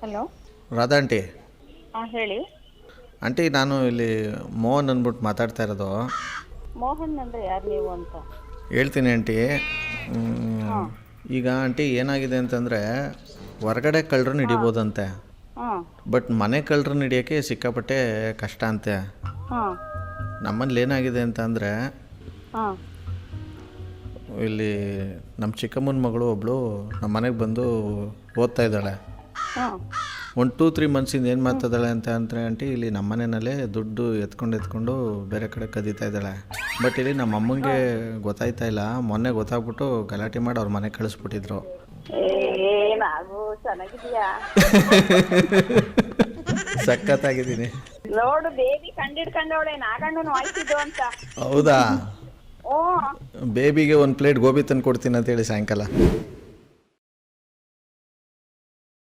Hello. Radha aunty. ಹಾಂ ಹೇಳಿ. Aunty ನಾನು ಇಲ್ಲಿ ಮೋಹನ್ ಅಂದ್ಬಿಟ್ಟು ಮಾತಾಡ್ತಾ ಇರೋದು. ಮೋಹನ್ ಅಂದರೆ ಯಾರು ನೀವು ಅಂತ? ಹೇಳ್ತೀನಿ ಆಂಟಿ. ಹಾಂ ಈಗ ಆಂಟಿ ಏನಾಗಿದೆ ಅಂತಂದರೆ ಹೊರಗಡೆ ಕಳ್ಳರನ್ನ ಹಿಡಿಬೋದಂತೆ, ಹಾಂ ಬಟ್ ಮನೆ ಕಳ್ಳರನ್ನ ಹಿಡಿಯೋಕ್ಕೆ ಸಿಕ್ಕಾಪಟ್ಟೆ ಕಷ್ಟ ಅಂತೆ. ಹಾಂ ನಮ್ಮಲ್ಲಿ ಏನಾಗಿದೆ ಅಂತ ಅಂದರೆ ಹಾಂ ಇಲ್ಲಿ ನಮ್ಮ ಚಿಕ್ಕಮ್ಮನ ಮಗಳು ಒಬ್ಬಳು ನಮ್ಮ ಮನೆಗೆ ಬಂದು ಓದ್ತಾ ಇದ್ದಾಳೆ. ಹಾಂ ಒಂದು 2-3 ಮಂತ್ಸಿಂದ ಏನು ಮಾಡ್ತಿದ್ದಾಳೆ ಅಂತ ಅಂದರೆ ಆಂಟಿ, ಇಲ್ಲಿ ನಮ್ಮ ಮನೆಯಲ್ಲೇ ದುಡ್ಡು ಎತ್ಕೊಂಡು ಬೇರೆ ಕಡೆ ಕದೀತಾ ಇದ್ದಾಳೆ. ಬಟ್ ಇಲ್ಲಿ ನಮ್ಮ ಅಮ್ಮಂಗೆ ಗೊತ್ತಾಯ್ತಾ ಇಲ್ಲ. ಮೊನ್ನೆ ಗೊತ್ತಾಗ್ಬಿಟ್ಟು ಗಲಾಟೆ ಮಾಡಿ ಅವ್ರ ಮನೆಗೆ ಕಳಿಸ್ಬಿಟ್ಟಿದ್ರು. ನಾವು ಚೆನ್ನಾಗಿದೀಯಾ? ಸಖತ್ತಾಗಿದ್ದೀನಿ. ನೋಡು ಬೇಬಿ ಕಂಡಿಡ್ಕೊಂಡವಳೆ ನಾಗಣ್ಣನ ವಾಯ್ಸಿದ್ದು ಅಂತ. ಹೌದಾ? ಓ ಬೇಬಿಗೆ ಒಂದು ಪ್ಲೇಟ್ ಗೋಬಿ ತಂದು ಕೊಡ್ತೀನಿ ಅಂತೇಳಿ ಸಾಯಂಕಾಲ.